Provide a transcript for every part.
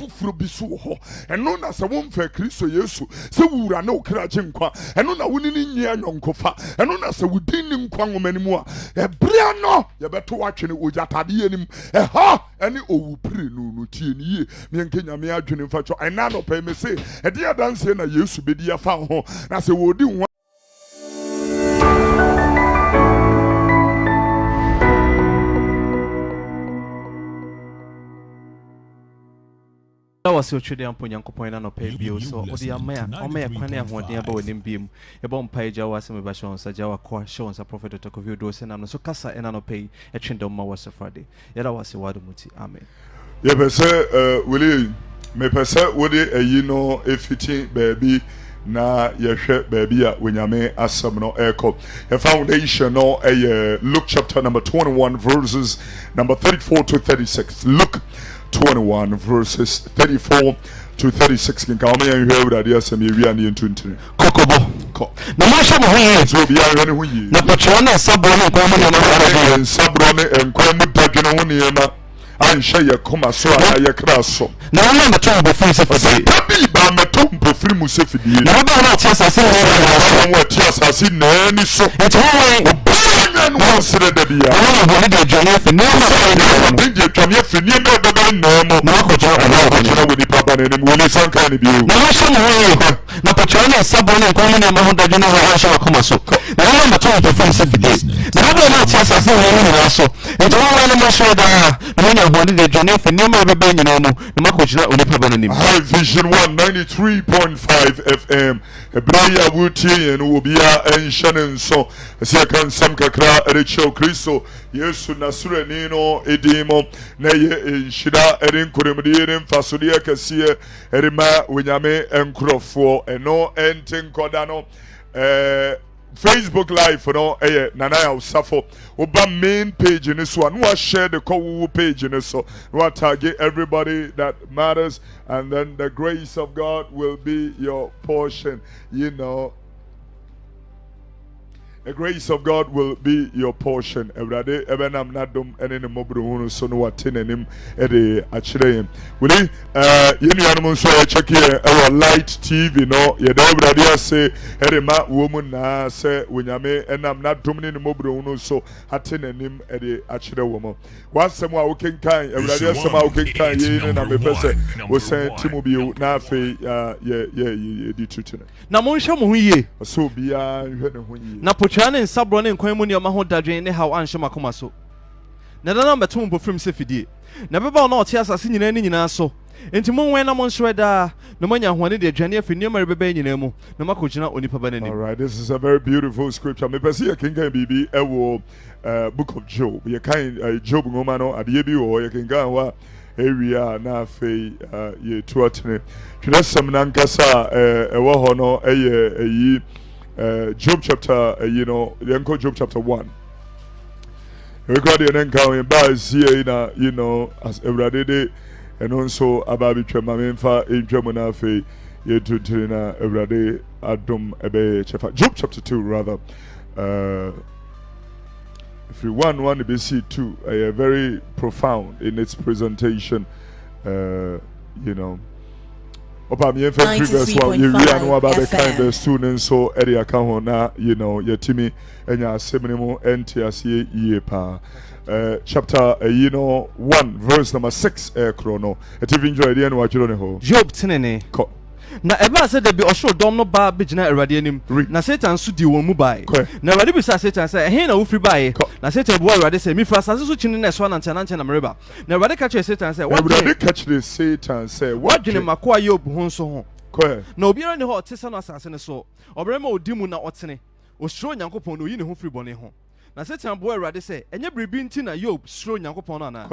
fufuro bi so ho eno na se wo mfa Kristo Yesu se wura na okra gye nkwa eno na woni ni nyia nyonkofa eno na se wudin ni nkwa ngomanimu a ebrea no ye beto watwene ojatade anim ha ene owu pire no tie ni ye me nkenya me adwene mfa cho ena no pe me se e de adanse na Yesu bedi afa ho na se wodi ho was your children upon young Copoina no pay bills, so the Amaya, Quania, what the about him beam, a bomb pay Jawa, some Bashon, Sajawa, Quashons, a prophet of Kofi Oduro, and so Casa and no pay a chindom was a Friday. Yet I was a Wadumuti, Amen. Yeah, but sir, Willie, me pesa, would it a if it baby. Na yehwe baby a wenyame asem no eko a foundation no Luke chapter number 21 verses number 34 to 36. Luke 21 verses 34 to 36 kinka o me yehwe urade asem yewi ane ntuntune kokobo ko na ma hwe mo hoye so bia hwe ne hoye na patro na sabro ne nkwa mo na sabro ne nkwa mu dadwene ho ne ma ansha ye koma so a ye kra so na ma meto mbofiri se fidi tabi ba meto mbofiri mu se fidi na ba na tia sase na tia sase na ni so eto ho no sere da bia na bo de dwane fe na so de dwane fe ni na da na mo na ko jo na we di papa ne mu ni sanka ni bi o na ma hwe mo hoye na patro na sabro ne nkwa mo ne ma ho dadwene ho ansha koma so na ma meto mbofiri se fidi na ba na tia sase na so eto ho na mo so da na de journey for new mebe nyina mu na makochina onipa bananim High Vision 193.5 FM Ebraya wutie en obia enhyanen so se kan sam kakra erecho Kristo Yesu Nasrani no edimo na ye enhyira erenkoremde eremfasode akase erema wenyame enkrofo eno entenkoda no Facebook Live, Nana Usafo. Oba main page in this one. No, share the Kowu page in this so. No, target everybody that matters, and then the grace of God will be your portion. You know. The grace of God will be your portion. Every ebenam nadum ene ne mobro so no watin enim ede achire. Wuli yenu anum so check here our Light TV no ye da everybody say erema woman na say wenyame enam nadum ne mobro so atin enim ede achire wo mo. Wansem a wokenkan everybody asem a wokenkan ye na me pese wo say timobio na afi ye di tutune. Na monhwe mo ho yie. So bia hwe ne ho yie. Na Chane sabro ne nkwan mu ne ma ho dadwen ne haw anhye makoma so na dana beto mbofrim se fidie na beba na ote asase nyina ni nyina so enti monwen na monhweda na manya hoane de adwane afini ma beba nyina mu na makogina onipa banani. All right, this is a very beautiful scripture. Me pese ye kinga bibi ewo book of Job. Ye kan Job ngoma no ade bi wo ye kinga wa area na fe ye tuatene twena sam na nkasa ewo ho no eyi Job chapter, Job chapter 1. We got the encounter in Baz here, as every day, and also Ababi Tremaminfa in Germanafe, ye to Trina every day, Adum Ebe Chefa. Job chapter 2, rather. If you want to be see 2, very profound in its presentation, Opa mi enfa previous one you read no about the kind of students so area ka ho na yetimi enya asemne mu entiase ye pa chapter 1 verse number 6 chrono et even enjoy the no atwero ne ho Job tenene na eba se da bi osho dom no ba begina awurade anim na Satan so di won mu bai na awurade bi sa Satan say he na wo firi bai na Satan bo awurade say mi fra asase so chini na so na nche na mreba na awurade ka kire Satan say awurade ka kire Satan say what dwene makoa Job ho nso ho na obiara ne ho otese no asase ne so obrema odimu na otene osuro nyankopon no yi ne ho firi bone ho na Satan bo awurade say enye biribi nti na Job suro nyankopon no na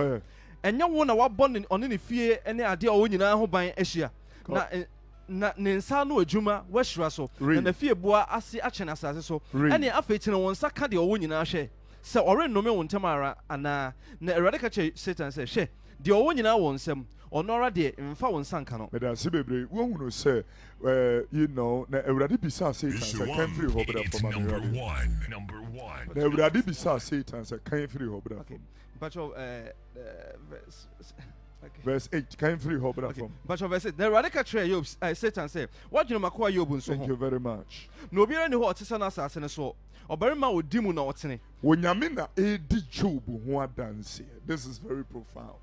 enye wo na wabɔ ne one ne fie ene ade a wo nyina ho ban ahia na nensa no adwuma wahira so na fie boa ase akyene asase so ene afetine won saka de owo nyina hwe se ore nnome won temara ana na erade ka che Satan se hwe de owo nyina won nsem onora de mfa won sanka no meda se bebre wo hunu se na erade bisa Satan se kan free hobra for number 1 na erade bisa Satan se kan free hobra but Verse 8. Can you free hope that from? But verse 8. The radical tray Job Satan say, "What you know makwa Job so." Thank you very much. No be any ho otisa na asase ne so. Obarima odi mu na otene. Wonyame na edi Job ho adanse. This is very profound.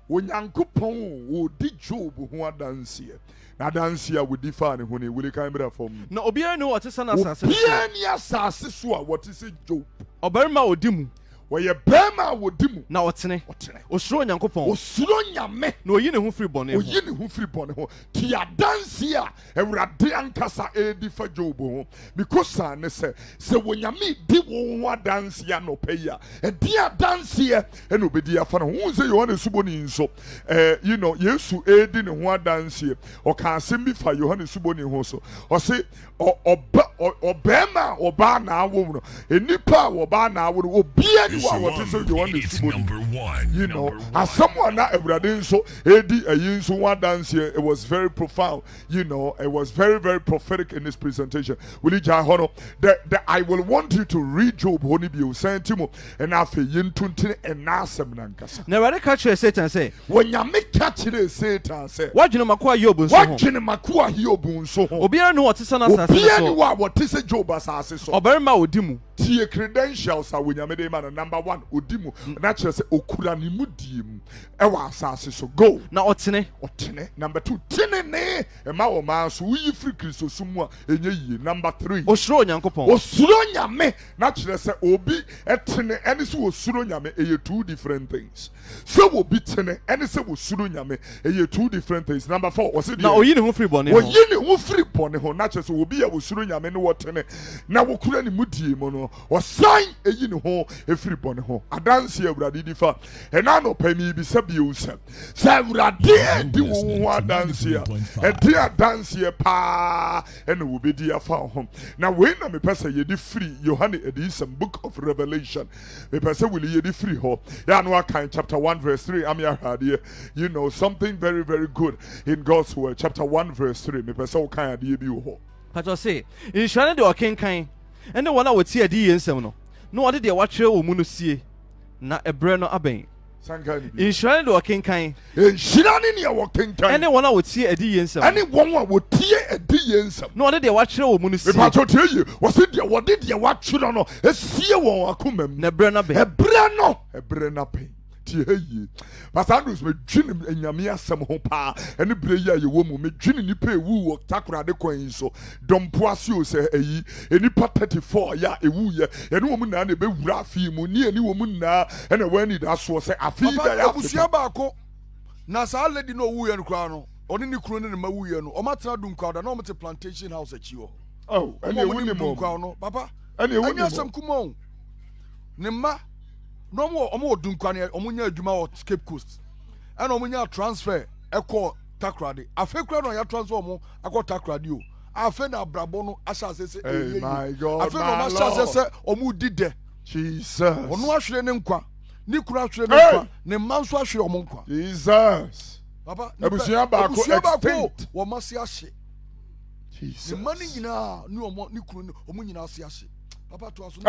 Onyankopɔn odi Job ho adanse. Na adanse a wodi fa ne ho ne wuli kan bra from. Na obiara ne ho otisa na asase ne so. Obiara ni asase so a what is Job? Obarima odi mu. Wɔyɛ bɛrima a wɔdi mu Na ɔtene osuro nyankopɔn osuro nyame na oyi ne ho firi bɔne ho oyi ne ho firi bɔne ho ti adanse a Awurade ankasa edi fa Job ho because ne sɛ wɔnyame di wo ho adanse anɔpɛ yi a ɛdi adanse ɛna obedi afa no ho sɛ Yohane Suboni nso Yesu edi ne ho adanse ɔka asɛm bi fa Yohane Suboni ho so ɔse ɔbɛrima a ɔbaa na awo no enipa a ɔbaa na awo no obiara someone everybody so edi ayin so one dance here. It was very profound, it was very, very prophetic in this presentation. Will you hono that I will want you to read Job Honey Bio Santimo and after yin tuntin and nasam nankasa. Never catch Satan say when you make catch it Satan say what you know makwa Job so what you know makwa Job so obiara no what is an assassin so what is a Job assassin so obarima odimu tie credentials a wenyame de man number 1 odimu na kyerɛ sɛ okura ne mu die mu ɛwɔ asase so go na ɔtene number 2 tenene ɛma wɔ maa so woyi firi Kristo so mu a ɛnyɛ yie number 3 osuro nyankopɔn osuro nyame na kyerɛ sɛ obi ɛtene ɛne sɛ osuro nyame ɛyɛ 2 different things sɛ obi tene ɛne sɛ osuro nyame ɛyɛ 2 different things number 4 ɔsɛ na oyi ne ho firi bɔne ho oyi ne ho firi bɔne ho na kyerɛ sɛ obi a osuro nyame ne wɔtene na wokura ne mu die mu no ɔsan ɛyi ne ho ɛfiri bɔne ho adanse Awurade di fa ɛna no pɛmi bi sɛ bio sɛ Awurade di wo ho adanse a ɛdi adanse paa ɛna wobɛdi afa ho na wei na mepɛ sɛ yɛdi firi Yohane Edisam book of Revelation mepɛ sɛ wili yɛdi firi hɔ yɛ ano akan chapter 1 verse 3 am yɛahadeɛ something very, very good in God's word chapter 1 verse 3 mepɛ sɛ wokan adeɛ bi wɔ hɔ patɔ se nhyira ne de ɔkenkan ɛne wɔn a wɔte adi yɛ nsɛm no na wɔde deɛ wɔatwerɛ wɔ mu no sie na ɛbrɛ no abɛn nhyira ne de ɔkenkan nhyira ne nea wɔkenkan ɛne wɔn a wɔte adi yɛ nsɛm ɛne wɔn a wɔte adi yɛ nsɛm na wɔde deɛ wɔatwerɛ wɔ mu no sie mepatɔ tie yie wɔse deɛ wɔde deɛ wɔatwerɛ no esie wɔn akoma mu na ɛbrɛ no abɛn ɛbrɛ no abɛn tie yie Pastor Andrews me dwine enyame asɛm ho paa ɛne bere yi a yɛwɔ mu me dwine nipa ewu wɔ takorade kwan so dompo ase o sɛ eyi enipa 34 ya ewu yɛ ɛne wɔn na na ebewura afi mu ni eni wɔn na ɛna wɔn ni da so sɛ afi da ya abusua baako na saa lady no owu yɛ no kra no ɔne ne kuro ne ma wu yɛ no ɔma tena dunkwa da na ɔmo te plantation house akyi hɔ ɛne ewu ni mo no papa ɛne ewu ni mo asɛm kumɔ ne ma no omo dunkwane omo nya adwuma wɔ Cape Coast and omo nya transfer ɛkɔ takrade afekura no ya transfer omo akɔ takrade o afe na brabo no ahyase se my God afe no ahyase se omo dide Jesus ono ahwere ne nkwa ni kura ahwere ne nkwa ne manso ahwere omo nkwa Jesus papa abusua baako extinct wo masi ahye Jesus ne mani nyina ni omo ni kuru omo nyina ase ahye papa to aso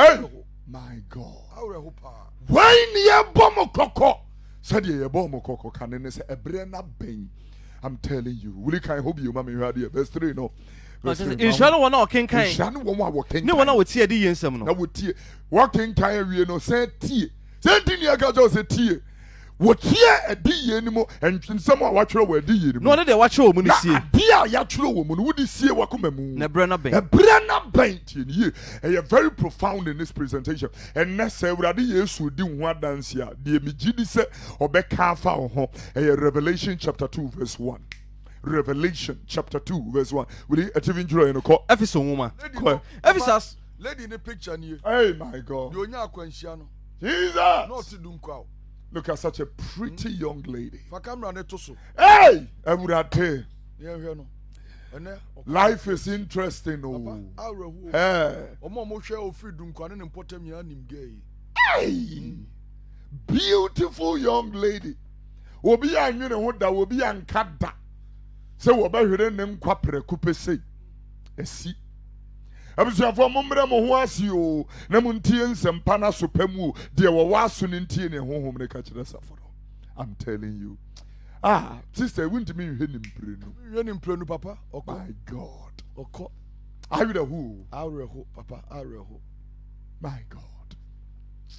my God awreho pa why ni ebomo koko said ye ebomo koko kan ne se ebre na ben I'm telling you we can hope you mama you had verse 3 no nhyira no wɔn a ɔkenkan nhyira no wɔn a wɔkenkan ne wɔn a wɔte adi yɛ nsɛm no na wɔtie wɔkenkan awie no sɛ tie sɛ nti ni aka kyɛw sɛ tie wɔtie adi yɛ no mu nsɛm a wɔatwerɛ wɔ adi yɛ no mu na wɔde deɛ wɔatwerɛ wɔ mu no sie na adeɛ a yɛatwerɛ wɔ mu no wode sie wakoma mu na ɛbrɛ no abɛn tie ne yie ɛyɛ very profound in this presentation ɛnnɛ sɛ Awurade Yesu di wo ho adanse a deɛ megye di sɛ ɔbɛka afa wo ho ɛyɛ Revelation chapter 2 verse 1 Revelation chapter 2 verse 1 will you achieve injury in ko Efeso nwoma Ephesus lady in the picture nie hey my God you onya akwanhia no Jesus not dunkwa look at such a pretty young lady fa camera ne to so hey Awurade ye hwe no ene life is interesting oh hey omo hwe ofiri dunkwa ne mpotam ya nim gay hey beautiful young lady obi anwene ho da obi anka da se wo ba hwere ne nkwa preku pese esi abusuafo mommere mo ho ase o na mo ntie nsempa na so pamu de wo waso ne ntie ne honhom ne ka kire saforo I'm telling you Sister, wouldn't mean him prenu papa. My God. Oko. I will who? Papa. My God.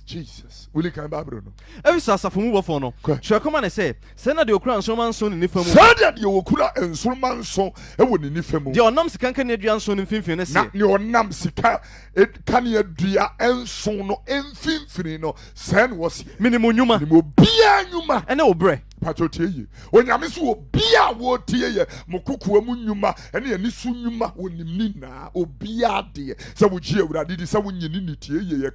Jesus. Will you come back, Bruno? Every sasa for move for no. Shall come and say, Send the Ukraine so man son in the family. Said that you could and so man so it would in the family. Your nums can Canadian son in Finfiness. Not your namsika, it can you dear and so no infinity. Send was minimum numa. Numa And no bre. Patrotie. When you miss will be a word tear, Mokuku Munuma, and any sunuma when you nina or be a dear. So would you have did someone you need to hear your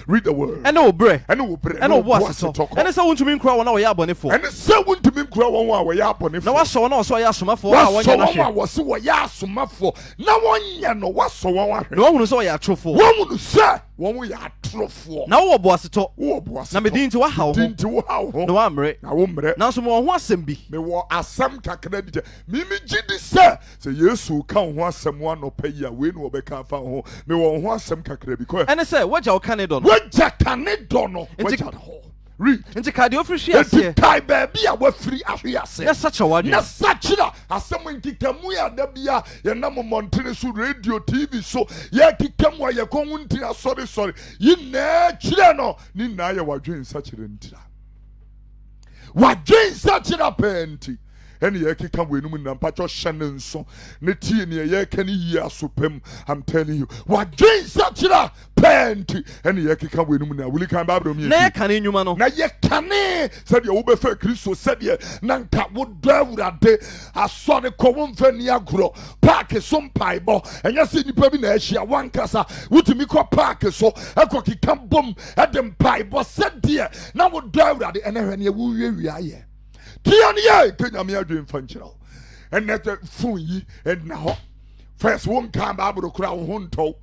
read the word. And no bre. And no bre. And no was to talk. And it's a want to mean crowd on our yabon for. And it's so want to mean crowd on our yabon. Now I saw no so yasuma for one was so yasuma for. No one yano was so one. No one saw ya true for. One would say, one we are true for. Now what was to talk? What was na me din to how? No amre. Now some one wasn't be. Me wa asam kakra di. Mimi gidi say Yesu kan ho asam one no pay ya we no be kan fa ho. Me wo ho asam kakra bi ko. And say what you can don. What you can don no. What you ho. Read. Into cardio official here. Kai baby a we free ahwiase. That's such a word. Na such na asam nkikamu ya da bia ye na mo montene so radio TV so ye kikamu ye konwunti sorry. Yi na kire no ni na ye wadwen sa kire ntira. Wadwen sa kire penti. And ye can win and patch Shannon so. Neti ye can ye asupem. I'm telling you. What Jane such a panty. And ye can win and will come back to me. Nay, can you man? Now ye can said your Uber Christo said ye Nanka would drive that day. I saw the common Feniagro park is some pieball and you see the Pabinasia one casa would me call park so I could come boom at them pieball said dear. Now would drive that and then you will ye. Tiania, Kenya me dream functional. And that fool ye and now first one come Bible crown hunto.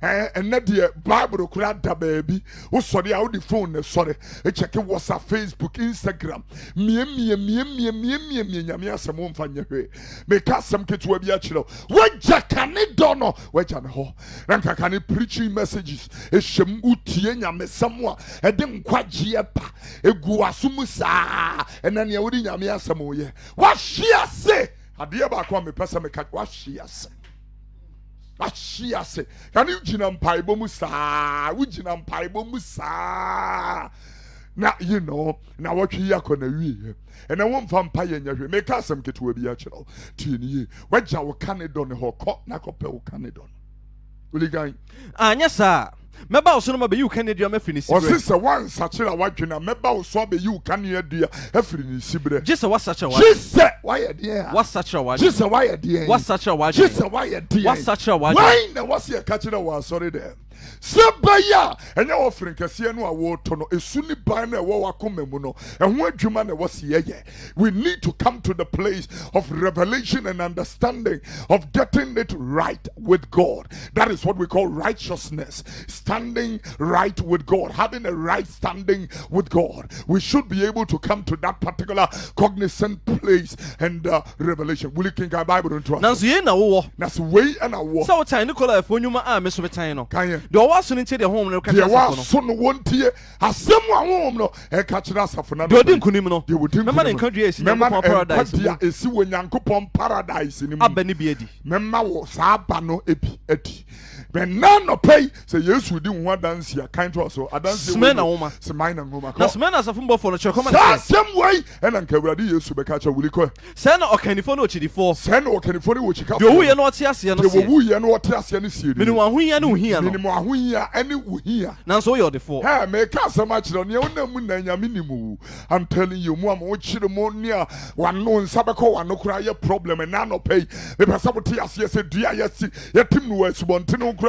And that dear Bible crowd da baby. Oh sorry, out the phone, sorry. A check it was a Facebook, Instagram. Me some one fan your make us some kids will be a chill. What Jack can it don't know? What can ho? Ranka can it preaching messages? A shemutiena me someone. A dem quite jepa. A guasumusa. And then you wouldn't yamia some more. What she say? A dear back one me person me cat what she say. She say, can you jinam paibo musa? We jinam paibo musa. Now you know, now what you are gonna read. And I won't vampire in your make us some get to a natural. Tini, what you can it on the whole cock, Nakopel can it on. Will you going? Ah, yes, sir. Meba so be you can do me finish. Or sister one such a watch na meba so be you can you do every sibre. Just what such a watch. She said why dear. What such a watch. Just why dear. What such a watch. Just why dear. What such a watch. Why na what's your catching was sorry there. Sabaya and your offering Cassiano Awotono is Sunni Bana Wawakumemuno and what Jumana was here. We need to come to the place of revelation and understanding of getting it right with God. That is what we call righteousness. Standing right with God, having a right standing with God. We should be able to come to that particular cognizant place and revelation. Will you think our Bible into us? That's way and a war. So time Nicola if you are Miss Betino. Can you? Do I was into the home? There was son one tier as someone home no and catching us for another. Do Kunimino. You would remember in country is paradise. Is see when Yankupon paradise in Abenibiedi. Memma was Abano epi. When none no pay, say yes, we didn't want dance here. Kind to us, so I dance. Smena woman, Semina woman. That's men as a football for the church. Come on, same way. And I'm Cabradi used to be catcher. Will you call? Send or can you follow Chidi for? Send or can you follow what you can? You are not Tiasi and you know what Tiasi and see. Minimum who you know here. Minimum who you are any here. Now so you're the four. Hey, make us so much on your minimum. I'm telling you, Mom, what you the more near one known Sabako and no cry a problem and none pay. The Passabotias, yes, dear, yes, your team was Montino Crow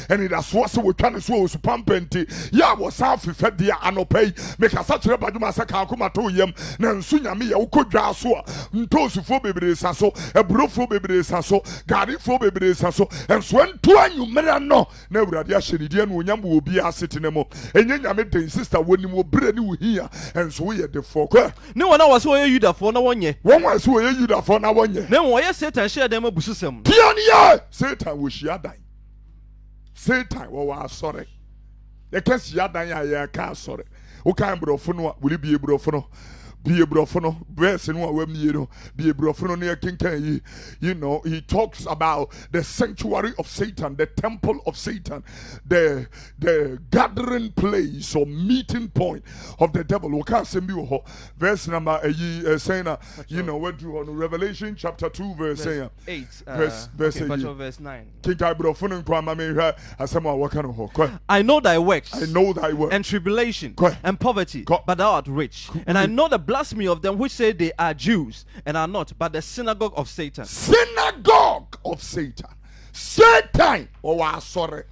and that's what we can as well as pumpenti. Ya was half if dear and pay. Make us such a badumasa come to him. Nansunya me, who could just so. Ntosu for baby sasso, a brofo baby sasso, Gary for baby sasso, and swen to a new man no. Never the Ashenidian William will be a sitting emo. And then I met the sister when you were brand new here, and so we are the folk. No one was where you da for no 1 year. One was where you da for now 1 year. Then why Satan share them a busum? Tiania! Satan wish you die. Satan, oh, sorry. The case you die, I can't sorry. O can't brofono, will you be a brofono? be a brofono, verse and one you be a brofono near King. You know, he talks about the sanctuary of Satan, the temple of Satan, the gathering place or meeting point of the devil. Verse number saying, you know, what do on Revelation chapter 2, verse 8. Verse 8. Verse 9. I know thy works. I know thy works. And tribulation and poverty, but thou art rich. And I know the blasphemy of them which say they are Jews and are not, but the synagogue of Satan. Synagogue of Satan. Satan or sorry.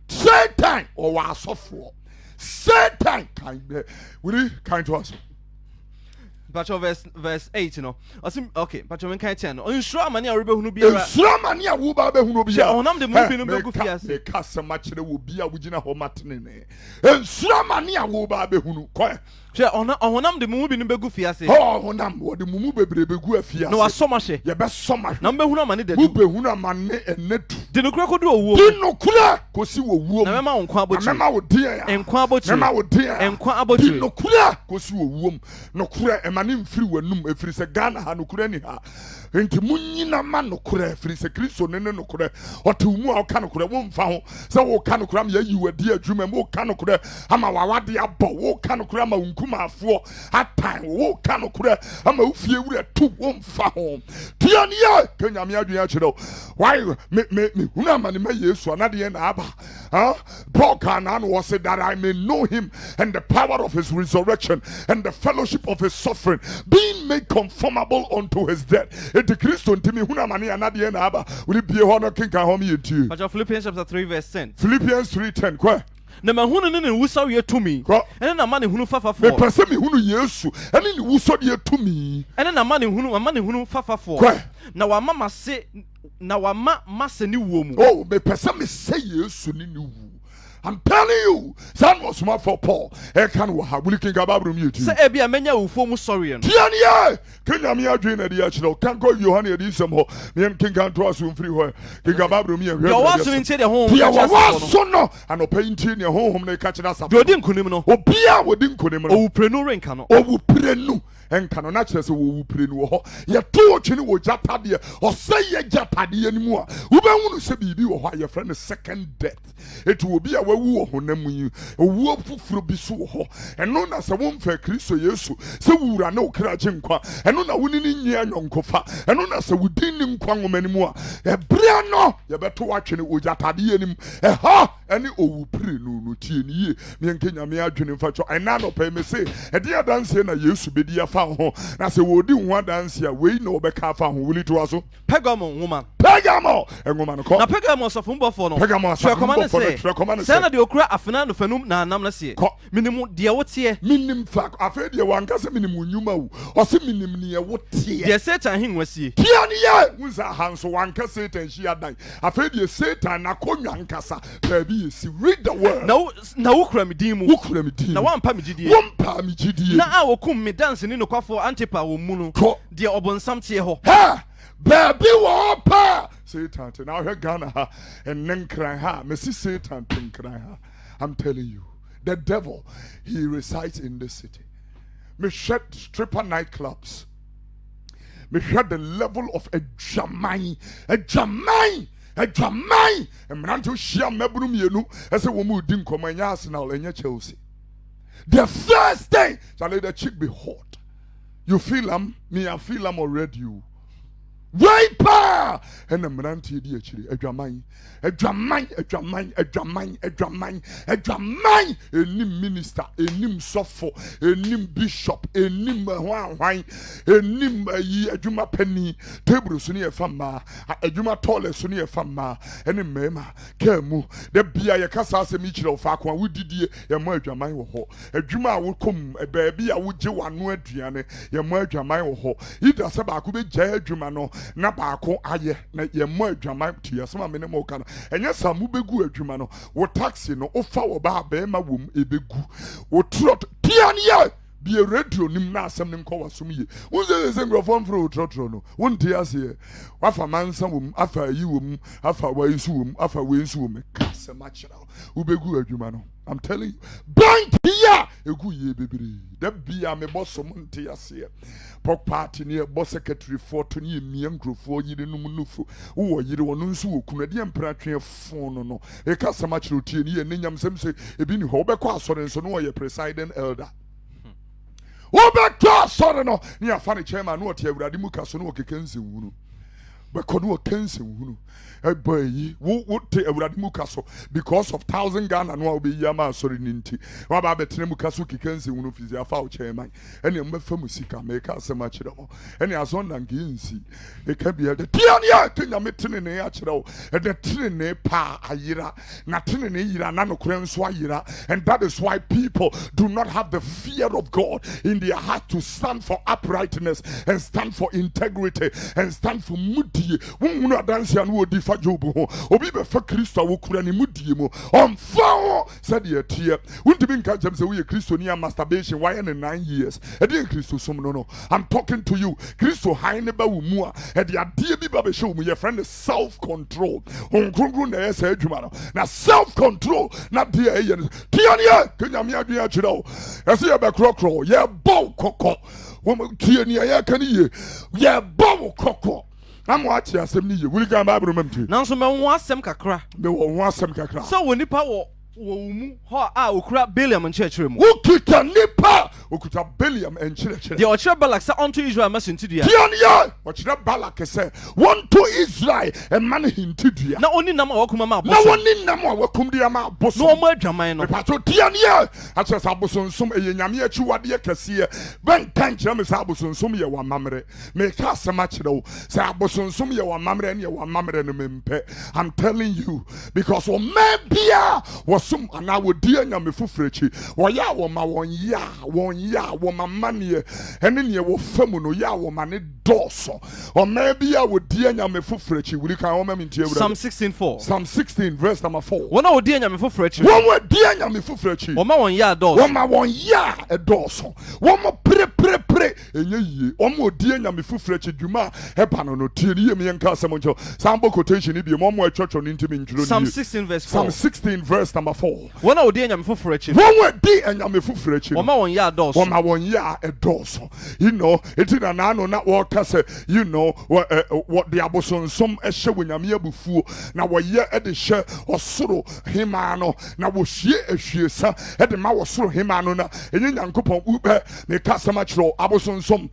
Satan or software. Satan kind to us. But verse 8, you know. Okay, but you can't tell. On Shramania Rube Hunubia. Shramania Wuba Hunubia. On the movie no go fias. The cast much the will be a Wujina Homatine. And Shramania Wuba Hunu. On the movie no go fias. Oh, Honam, what the Mumu Begu fias. No, so much. Your best summer. Number Huna money the Huna man and net. Did no crocodile Owuo. Did no kula. Kosi Owuo. Na mema onkwa Mema wo dear. Enkwa abotu. Mema wo dear. Enkwa abotu. Did no kula. Kosi Owuo. No kura emani mfiri wanum efiri se Ghana ha no kura ni ha. Enti munyina ma no kura efiri se Kristo nene no kura. Otumu a oka no kura wo mfa ho. Se wo ka no kura ma yi wadi adwuma wo ka no kura ama wawade abo wo ka no kura ma unkuma afo atan wo ka no kura ama ufie wura tu wo mfa ho. Tiani ya kenya me adwun ya kire. Why me huna ma ne ma Yesu anade na aba. Paul can was said that I may know him and the power of his resurrection and the fellowship of his suffering, being made conformable unto his death. It decreased unto me. Will it be a honor king can home you to? But Philippians chapter 3 verse 10. Philippians 3:10. Kwa? Na mahunu ne wusa ye to me. Ene na mane hunu fafa fo. Me pese me hunu Yesu. Ene ni wuso de to me. Ene na mane hunu fafa fo. Na wa mama se na wa mase ni wo mu. Oh, me pese me say Yesu ni wu. I'm telling you, that was smart for Paul. I can't have we can about room you. Say Ebia menya ufo mu sorry. Tiania, Kenya me adwin na dia chiro. Can go Yohane edi somehow. Me king can trust you free where. King about room here. You was into the home. You was so no. And painting your home na catch us up. You didn't kunim no. Obia we didn't kunim no. O prenu renka no. O prenu. Enka no na kire se wo prenu ho. Ye to otwini wo jatade. O say ye jatade animu a. Wo be hunu se bibi wo ho. Your friend second death. It will be a wu honam yi owu fufuro bi so ho eno na se wo mfa Kristo Yesu se wura na okra je nkwa eno na woni ni nyi anyonkofa eno na se wudin ni nkwa ngomanimu a ebrea no ye beto watwene ojatade anim ha ene owu pire no tie ni ye me nkenya me adwene mfa cho ena no pa me se e de adanse na Yesu bedi afa ho na se wodi ho adanse a wei na obeka afa ho wuli to aso Pergamon woman engoma no ko na Pergamon so fumbo fo no Pergamon so fumbo fo no Sana de okura afena no fanum na anam na se minimu de wote minim fa afa de wanka se minimu nyuma wu o se minim ne wote de Satan hinwasie tia ne ye unza hanso wanka Satan shi adan afa de Satan na konwa nkasa baby yesi read the word na wukura me din mu na wampa me gidie na a wokum me dance ni no kwafo antipa wo mu no de obonsam tie ho ha baby wo pa Satan now he Ghana and nenkran ha me see Satan tenkran ha. I'm telling you, the devil, he resides in this city. Me shed stripper nightclubs. Me shed the level of a jamai. And Manto Shia Mebrum Yenu, as a woman didn't come in Arsenal and Chelsea. The first day, shall let the chick be hot. You feel me, I feel already you. Wiper and the Mananti Diachiri, a dramine, a nim minister, a nim softful, a nim bishop, a nim wine, a nim a juma penny, table sunny a fama, a juma taller sunny a fama, and a mema, Kemu, the Bia Casa Michel of Aqua, we did ye, a merger my ho, a juma would come, a baby, I would do one Nuediane, a merger my ho, it does about could be Jumano. Na baako aye na ye mo adwama tia so ma me ne mo ka no enye samu begu adwuma no wo taxi no wo fa wo ba ba ma wom ebegu wo trot tia ne ye be a radio nim na asem nim ko wasom ye won say ngrofon fro trotro no won tie ase wafa mansa wom afa yi wom afa waisu wom afa wensu wom ka se ma kira ubegu adwuma no I'm telling you bank here egu ye bebere da bia me bosom ntie ase pok party ne boss secretary for to ne mia ngrofo yire num nufu wo yire wono nso wokunu de empratwe phone no e ka se ma kira otie ne ye nyam sem se ebi ni ho obekọ asore nso no ye presiding elder Obekọ asore no ne afa ne chairman no otie awurade mu ka so no okekense wunu bekọ no okense wunu boy wo te awurade mu ka so because of 1,000 Ghana no obe yama asore ninti wa ba betene mu ka so kekense wunu fizi afa o chairman ene mmefa musika me ka asema kire ho ene azon na nginsi e ka bia de tiani ya kenya metene ne ya kire ho e de tene ne pa ayira na tene ne yira na no kure nso ayira and that is why people do not have the fear of God in their heart to stand for uprightness and stand for integrity and stand for mudie wonu adanse anu odi fa Job ho obi be fa Kristo awokura ne mudie mo on fa said ye tie wundimi nka jam se we Kristo ni masturbation why in 9 years e dey Kristo som no I'm talking to you Kristo high ne ba wo mu a e dey ade bi ba be show mu your friend is self control on krunkrun na yes adwuma no na self control na dey e ye tie ne kenya me adua kire o e se ye be krokro ye bow kokko wo tie ne ye kan ye ye bow kokko I'm watching asem ni ye wuli kan Bible memti nanso me ho asem kakra me wo ho asem kakra so wo nipa wo mu ho a okura Balaam nkyerɛkyerɛ mu ukita nipa okuta Balaam nkyerɛkyerɛ de ɔkyerɛ Balak sɛ unto Israel masintidua tiania ɔkyerɛ Balak sɛ wanto Israel man hintidua na oni nam a wakuma ma na woni nam a wakum dia ma boso no mo adwaman no pato tiania akyerɛ sɛ abosonsom eye nyame akyi wade kɛseɛ ben kan kyerɛ me sɛ abosonsom yɛ wamamre me ka asɛm akyerɛ wo sɛ abosonsom yɛ wamamre ne yɛ wamamre no mempɛ I'm telling you because o mabia some and I would dear nyame fufrechi wo ya wo ma won ya wo ma mane ene ne wo famu no ya wo ma ne doso or maybe I would dear nyame fufrechi we can o ma mintie Psalm 16:4 Psalm 16 verse number 4 wona wo dear nyame fufrechi wo wo dear nyame fufrechi wo ma won ya doso wo ma won ya e doso wo mo pre enye yie wo mo dear nyame fufrechi dwuma e pa no tie ne yem yenka asem ncho sambo quotation ni bi mo atwotwo ni ntimi nturo ni Psalm 16 verse 4 Psalm 16 verse number 4 wona wo dear nyame fufrechi wo di nyame fufrechi wo ma won ya doso wo ma won ya e doso you know it na na no na wo ka say you know what the abosonsom ehye wo nyame abufuo na wo ye e de hye osoro hema no na wo hwie ehwiesa e de ma wo soro hema no na enye nyankopon ube me ka sama kiro abosonsom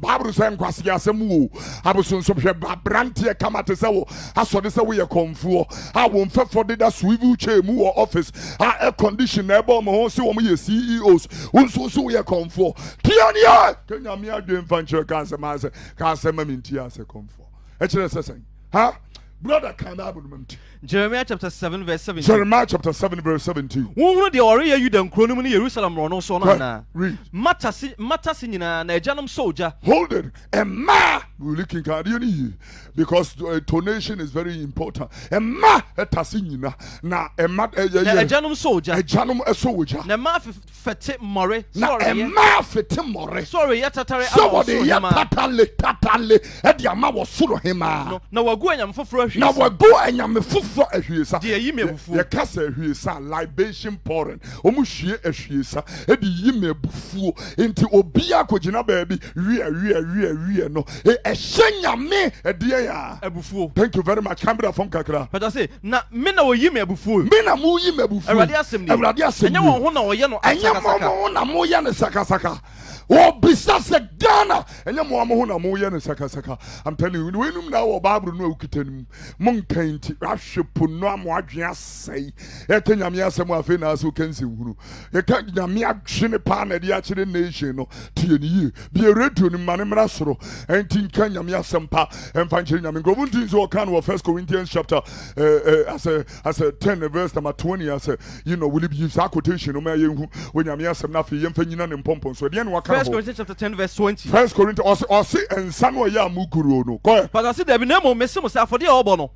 Bible say nkwase asem wo abosonsom hwe brante kamate se wo asode se wo ye konfuo a wo mfefo de da swivel chair mu wo office a air condition na ebo mo ho se wo ye CEOs unso so ye konfuo tiania kenya me adwen fanche ka asem minti ase konfuo e kire sesen ha brother can Bible memti Jeremiah chapter 7 verse 17 Jeremiah chapter 7 verse 17 wo de ore ye Yuda nkro no mu ne Jerusalem ro no so no na read matasi nyina na ejanom soldier hold it and ma we looking at you because tonation is very important and ma etasi nyina na ma ejanom soldier ejanom soldier na ma fete more na ma fete more sorry ya tatare somebody ya tatale e dia ma wo soro hema na wagu anyam foforo ahwi na wagu anyam foforo ahwiesa de yi mebufu ye kasa ahwiesa libation pouring omu hwie ahwiesa e de yi mebufu enti obi akogina baabi wie no e hyenyame e de ya abufuo thank you very much camera from kakra but I say na me na wo yi mebufuo me na mo yi mebufuo awurade asem ni enya won ho na wo ye no enya na mo ye no sakasaka o bisa se Ghana enya mo ho na mo ye no sakasaka I'm telling you we num na wo Bible no ukitanim mon kanti ahwepo no amo adwen asai e ka nyame asem afi na aso kansi hunu e ka nyame adwene pa na de akire nation no tie ni yi bi radio ni mane mra soro enti ka nyame asem pa emfa nkire nyame go buntin so kan wo 1 Corinthians chapter as a 10 verse number 20 as you know will be use quotation no ma ye hu wo nyame asem na afi ye mfa nyina ne mpompon so de ne waka 1 Corinthians chapter 10 verse 20. 1 Corinthians ɔse nsa no ɔyɛ amukuro no kɔ But I said there be no more mesimo say for the obo ma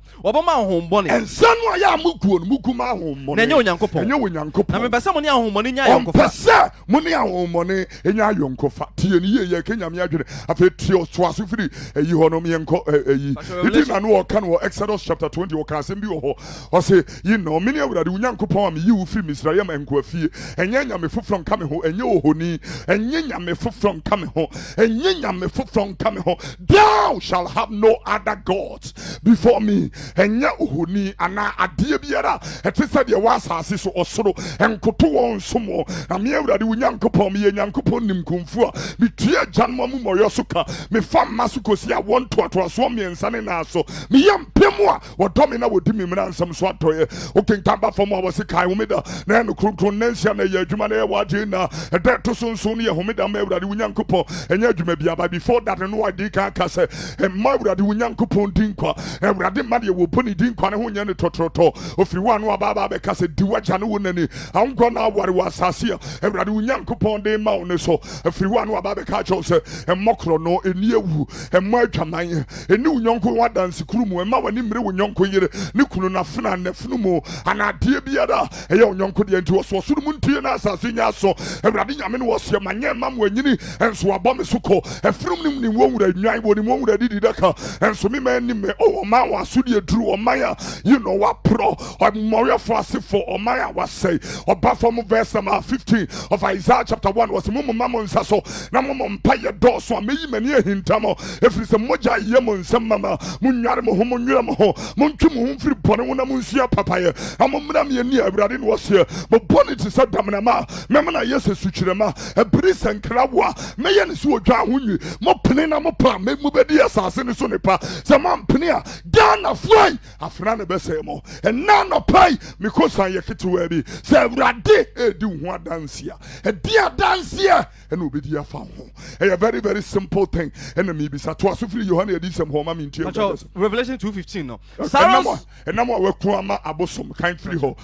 hombone. nsa no ɔyɛ amukuo no mukuma ahommɔne Na enye onyankopɔn. enye onyankopɔn Na me besa mo ne ahombone nya yonkofa. ɔmpɛ mo ne ahommɔne enya yonkofa tie ne yɛ kenyame adwene afei tie ɔsoaso firi eyi hɔ no yɛnkɔ eyi idi na no ɔka no Exodus chapter 20 ɔka asɛm bi wɔ hɔ ɔse yi na ɔmene awurade onyankopɔn a me yi wo firi Misraim nkoafie enye nyame foforɔ nka me ho enye ohoni enye nyame foforɔ nka me ho enye nyame foforɔ nka me ho thou shall have no other gods before me enye ohoni ana adeɛ biara ɛte sɛ deɛ wɔ asase so ɔsoro enkoto wɔn nsomo na me awurade onyankopɔn me yɛ nyankopɔn nim kumfu a me tua gyanma mu mɔyɔ so ka me fa mma so kosi a wɔn toatoasoɔ mmiɛnsa ne naa so me yɛ mpem a wɔdɔ me na wɔdi me mmara nsɛm so atɔeɛ wokenka ba fam a wɔse kae homeda na ɛno kronkron na nsia na ɛyɛ adwuma na ɛyɛ wɔagye na ɛdɛ to so nso no yɛ homeda ma awurade onyankopɔn ɛnyɛ adwuma biaba before that no wadi ka aka sɛ ɛmma awurade onyankopɔn di nkwa awurade ma deɛ wɔbɔ ne di nkwa ne ho nyɛ ne tɔtrɔtɔ ofiri wa no abaaba bɛka sɛ di wagya ne wo nani awonkɔ na aware wɔ asase a awurade onyankopɔn de ma wo ne so afiri wa no abaaba bɛka kyɛw sɛ ɛmmɔkorɔ no ɛni awu ɛmmɔ adwaman ɛni wo nyɔnko wadansekuru mu ɛma w'ani mmere wo nyɔnko yere ne kunu nafena nafunu mu anadeɛ biara ɛyɛ wo nyɔnko deɛ nti wɔsoɔso no mu ntie na asase nya so awurade nyame no wɔseɛ manyɛ ma mo anyini ɛnso wabɔ me so kɔ ɛfirim nim ne wɔwura nnwan wɔ ne wɔwura didi daka ɛnso me ma anim me ɔman wɔ asodie duru ɔman a you know waporɔ ɔmmɔyɛfo asefo ɔman a wasɛe ɔba fam verse number 15 of Isaiah chapter 1 wɔse mo mma mo nsa so na mo mpa yɛ dɔɔso a meyi m'ani ahintam ɛfiri sɛ mogya yɛ mo nsɛm mama monware mo ho monwerɛ mo ho montwe mo ho mfiri bɔne ho na monsua papayɛ na mommra meani a awurade ne wɔseɛ mobɔ ne te sɛ damenama mɛma na yɛ sɛ sukyerɛma ɛbere sɛnkra wo a mɛyɛ ne sɛ ɔdwa ho nwi mopene na mopa mobɛdi asase ne so nepa sɛ moampene a ghanafoɔ afena ne bɛsɛe mo ɛna nɔpai mekɔsan yɛ ketewaa bi sɛ awurade ɛdi wo ho adanseɛ ɛdi adanseɛ ɛna obɛdi afa ho ɛyɛ very very simple thing ɛna mebisa toa so firi yohane adi sɛm hɔ ma mentie Revelation 2:15 no ɛnam a waku ama abosom kan firi hɔ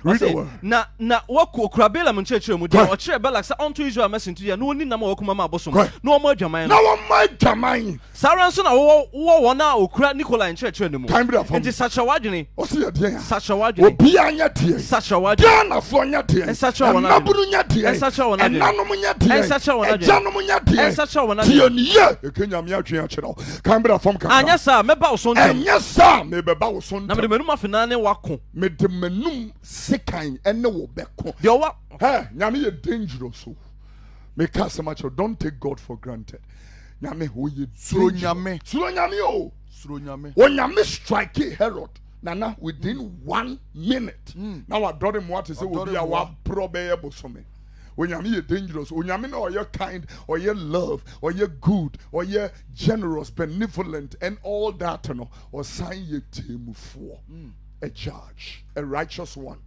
read the word na waku okura Balaam nkyerɛkyerɛ mu deɛ ɔkyerɛ Balak sɛ ɔnto Israel mɛsen to yɛ na ɔni nam a waku ama abosom na ɔmɔ adwaman na wɔmma adwaman saa ara nso na wɔwɔ wɔn a okura Nikolai nkyerɛkyerɛ no mu nti sakyerɛ w'adwene ɔse yɛ deɛ sakyerɛ w'adwene obiaa nyɛ deɛ sakyerɛ w'adwene ghanafoɔ nyɛ deɛ ɛsakyerɛ wɔn ɛmabunu nyɛ deɛ ɛsakyerɛ wɔn adwene ɛnanom nyɛ deɛ ɛsakyerɛ wɔn adwene ɛgyanom nyɛ deɛ ɛsakyerɛ wɔn adwene tiɛ ne yɛ ɛkɛnyame atwe akyerɛ wo kan bra fam kakra anyɛ saa mɛba wo so ntɛm ɛnyɛ saa mebɛba wo so na mede m'anum afenaa ne wako mede m'anum sekan ɛne wo bɛko deɛ ɔwa nyame yɛ dangerous o meka asɛm akyerɛ don't take God for granted nyame ɔyɛ suro nyame o suro nyame onyame strike Herod nana within 1 minute na wadɔre mmoa te sɛ obi a waborɔ bɛyɛ bosome onyame yɛ dangerous onyame na ɔyɛ kind ɔyɛ love ɔyɛ good ɔyɛ generous benevolent and all that no ɔsan yɛ temufoɔ a judge a righteous one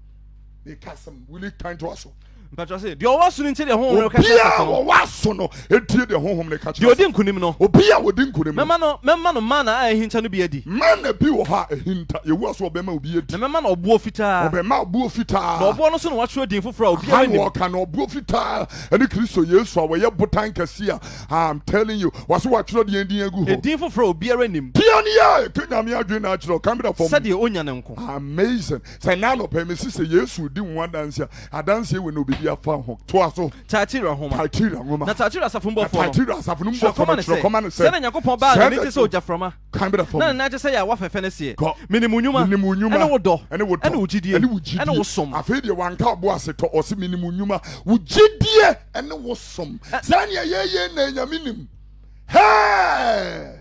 they cast some really kind to us mpatwa sɛ deɛ ɔwɔ so no nti deɛ honhom no obi a wɔwɔ so no ɛtie deɛ honhom no ka deɛ ɔdi nkonim no obi a wɔdi nkonim mɛma no mana a ɛhinta no bi adi mana bi wɔ hɔ a ɛhinta yɛwu so ɔbɛma obi adi na mɛma no ɔboɔ fitaa ɔbɛma ɔboɔ fitaa na ɔboɔ no so na wɔatwerɛ din foforɔ a obiara nim wɔka na ɔboɔ fitaa ɛne kristo yesu a wɔyɛ botan kɛse a I'm telling you wɔso wɔatwerɛ deɛ din agu hɔ din foforɔ a obiara nim deɛ no yɛ ɛkɛnyame adwene no akyerɛ kamera fam sɛdeɛ ɔnya ne nko amazing sɛ na nɔpɛ mesi sɛ yesu di ho adanseɛ adanseɛ wɔ na obɛbi afa ho so Tatira homa. Na tatira asafo mbɔfo. Tatira asafo mbɔfo. Kɔma ne sɛ. Sɛ Nyankopɔn baa na ne te sɛ ogyaframa. Kambira fam. Na te sɛ yɛ wafɛfɛ ne seɛ. Minimu nnwuma. Ɛne wo dɔ. Ɛne wo gyidie. Ɛne wo som. Afei deɛ wanka ɔbo asetɔ ɔse minimu nnwuma. Wo gyidie ɛne wo som. Saa nea yɛyɛ na Nyame nim. Hey!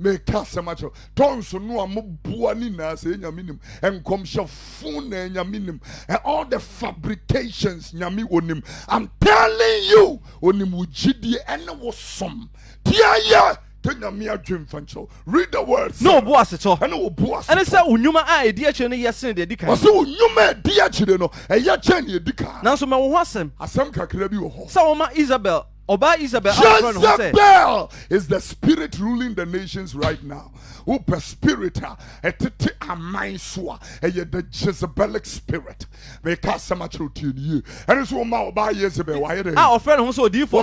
Meka asɛm akyerɛ tɔnso no a moboa ne nyinaa sɛ Nyame nim nkɔmhyɛfo na Nyame nim and all the fabrications Nyame onim I'm telling you onim wo gyidie ɛne wo som tiayɛ Nyame adwem fankyɛw read the words no bo asetɔ ɛne wo bo asetɔ ɛne sɛ onnwuma a ɛdi akyire no yɛ sen deɛ ɛdi kan ɔsɛ onnwuma a ɛdi akyire no ɛyɛ kyɛn ne ɛdi kan nanso ma wo ho asɛm kakra bi wɔ hɔ sɛ wɔma Isabel Oba Isabel Jezebel is the spirit ruling the nations right now. Upa spirit etete amaiswa the Jezebelic spirit. Because so much routine you. And it's one more Oba Jezebel. Why are they? Friend who so deep for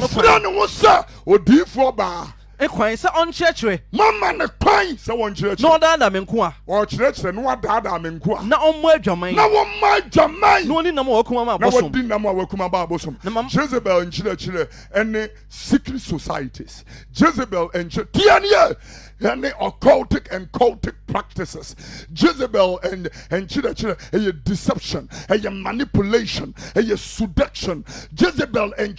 ba. Ekwan se on church Mama ne kwan se won church. No da me nko a. O church no da me nko a. Na on mo adwaman. Na won ma adwaman. No ni na mo akuma ma bosom. Na wodi na mo akuma ba bosom. Jezebel in church any secret societies. Jezebel and Tiania any occultic and cultic practices. Jezebel and a deception, a manipulation, a seduction. Jezebel and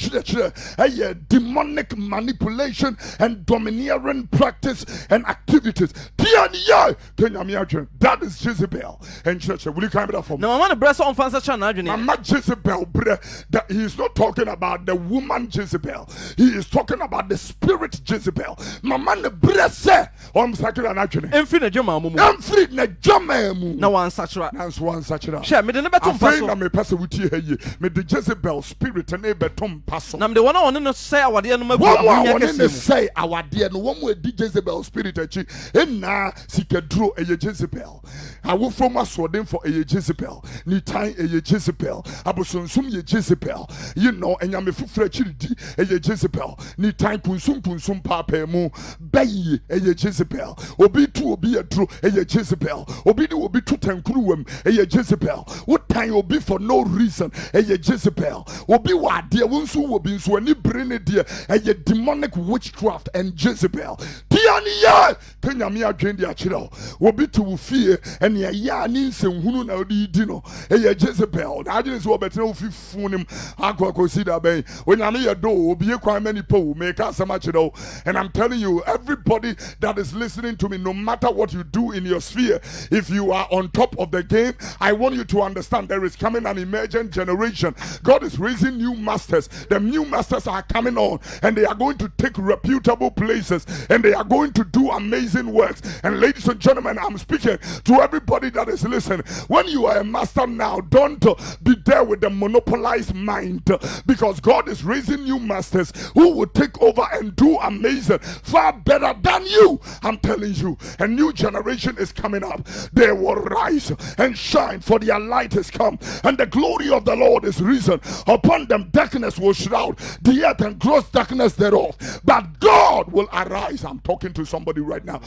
a demonic manipulation and domineering practice and activities. That is Jezebel and church. Will you come up for me? No, I want to bless on fancy channel. I'm not Jezebel. That he is not talking about the woman Jezebel. He is talking about the spirit Jezebel. Mama ne bless. I'm sacred and actually. Infinite Jama Mumu. I'm free na Jama. No one such right. That's one such right. Share me the never to pass. I'm a pastor with you. Me the Jezebel spirit and neighbor Tom pass. Nam the one on the say our dear no one say our dear no one with the Jezebel spirit and na seek draw a Jezebel. I will from us for them for a Jezebel. Ni time a Jezebel. Abosonsum ye Jezebel. You know, and I'm a full a Jezebel. Ni time punsum papa mu bay a Jezebel. Obi to obi a true a Jezebel. Obi to obi to tankruum a Jezebel. What time obi for no reason a Jezebel. Obi wa dear wonsu obi so any brain dear a demonic witchcraft and Jezebel. Tiania Kenya mi adwen dia chiro. Obi to fear and ya ninsen hunu na odi dino a Jezebel. I didn't so better no funim akwa consider bay. When I me do obi kwa many po make us so much and I'm telling you everybody that is listening to me, no matter what you do in your sphere, if you are on top of the game, I want you to understand there is coming an emergent generation. God is raising new masters. The new masters are coming on and they are going to take reputable places and they are going to do amazing works. And ladies and gentlemen, I'm speaking to everybody that is listening. When you are a master now, don't be there with the monopolized mind, because God is raising new masters who will take over and do amazing, far better than you. I'm telling you, a new generation is coming up. They will rise and shine, for their light has come, and the glory of the Lord is risen upon them. Darkness will shroud the earth and gross darkness thereof, but God will arise. I'm talking to somebody right now.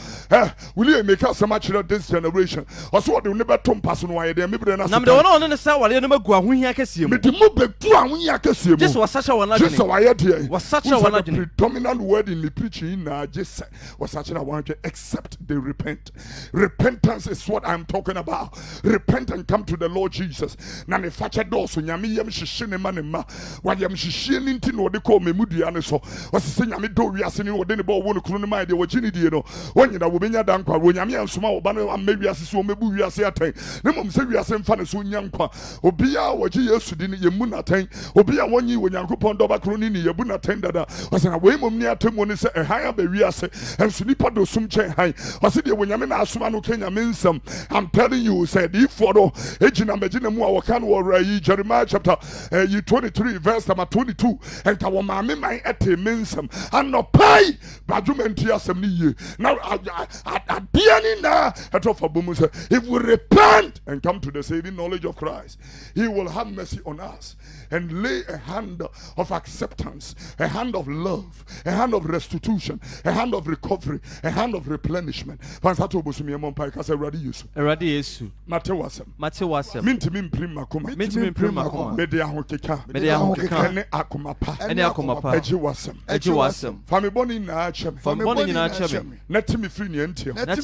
Will you make us so much of this generation? Also, they never turn person why they maybe they're not. Number one on the sour, they never go when you can see me. Just was such a one. Just so I had was such a one. Predominant word in me preaching just was such a one, except they repent. Repentance is what I'm talking about. Repent and come to the Lord Jesus. Nane facha doso nyami yam shishine manema. Wa yam shishine ninti no de ko memudi ane so. Wasi se nyami do wiase ni wode ne bo wo no kunu ne mai de wo chini die no. Wonyina wo benya dankwa wo nyami ansoma wo ba no amme wiase so mebu wiase aten. Ne mom se wiase mfa ne so nyankwa. Obia wo ji Yesu di ne yemu naten. Obia wonyi wo Nyankopon do ba kunu ni yebu naten dada. Wasi na we mom ni Atemmuo ne se ehan ba wiase. Enso nipa do sum chen han. Wasi de wo nyame na asoma no Kenya mensam. I'm telling you, said if for ejina megina mu a wakan wo Jeremiah chapter 23 verse number 22 and ka wo maame man ete mensam anopai badwumenti asem ni ye now adiani na eto for bomu say if we repent and come to the saving knowledge of Christ, he will have mercy on us and lay a hand of acceptance, a hand of love, a hand of restitution, a hand of recovery, a hand of replenishment. Pansato bosumi emompa ka say ready Yesu Matewasem minti mimprim makoma mede ahokeka ene akomapa ejiwasem fami boni na achem nati mi free ne ntio na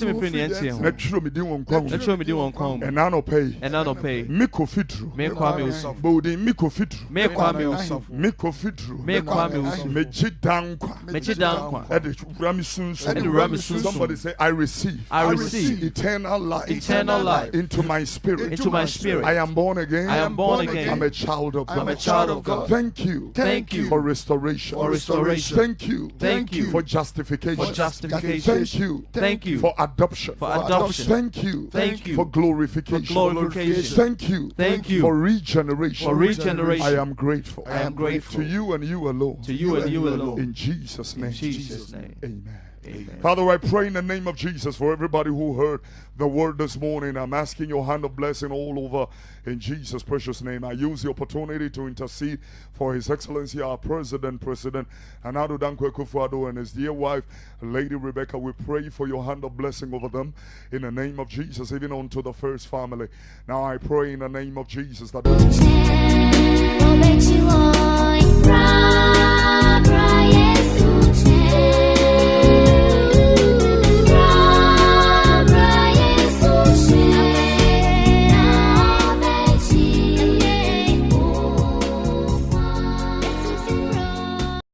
twiro mi din won kwan enano pay mi kofidru bodi mi kofidru mejidankwa ede rami sunsun. Somebody say I receive eternal life into my spirit. I am born again. I'm a child of God. Thank you for restoration. Thank you for justification. Thank you for for adoption. Thank you. Thank you For glorification. glorification. Thank you. Thank you For regeneration. for regeneration. I am grateful. I am grateful To you and you alone. to you and you alone. In Jesus' name. In Jesus' name. Amen. Amen. Father, I pray in the name of Jesus for everybody who heard the word this morning. I'm asking your hand of blessing all over in Jesus' precious name. I use the opportunity to intercede for His Excellency, our President, Anado Dankwa Kofi and his dear wife, Lady Rebecca. We pray for your hand of blessing over them in the name of Jesus, even unto the first family. Now I pray in the name of Jesus that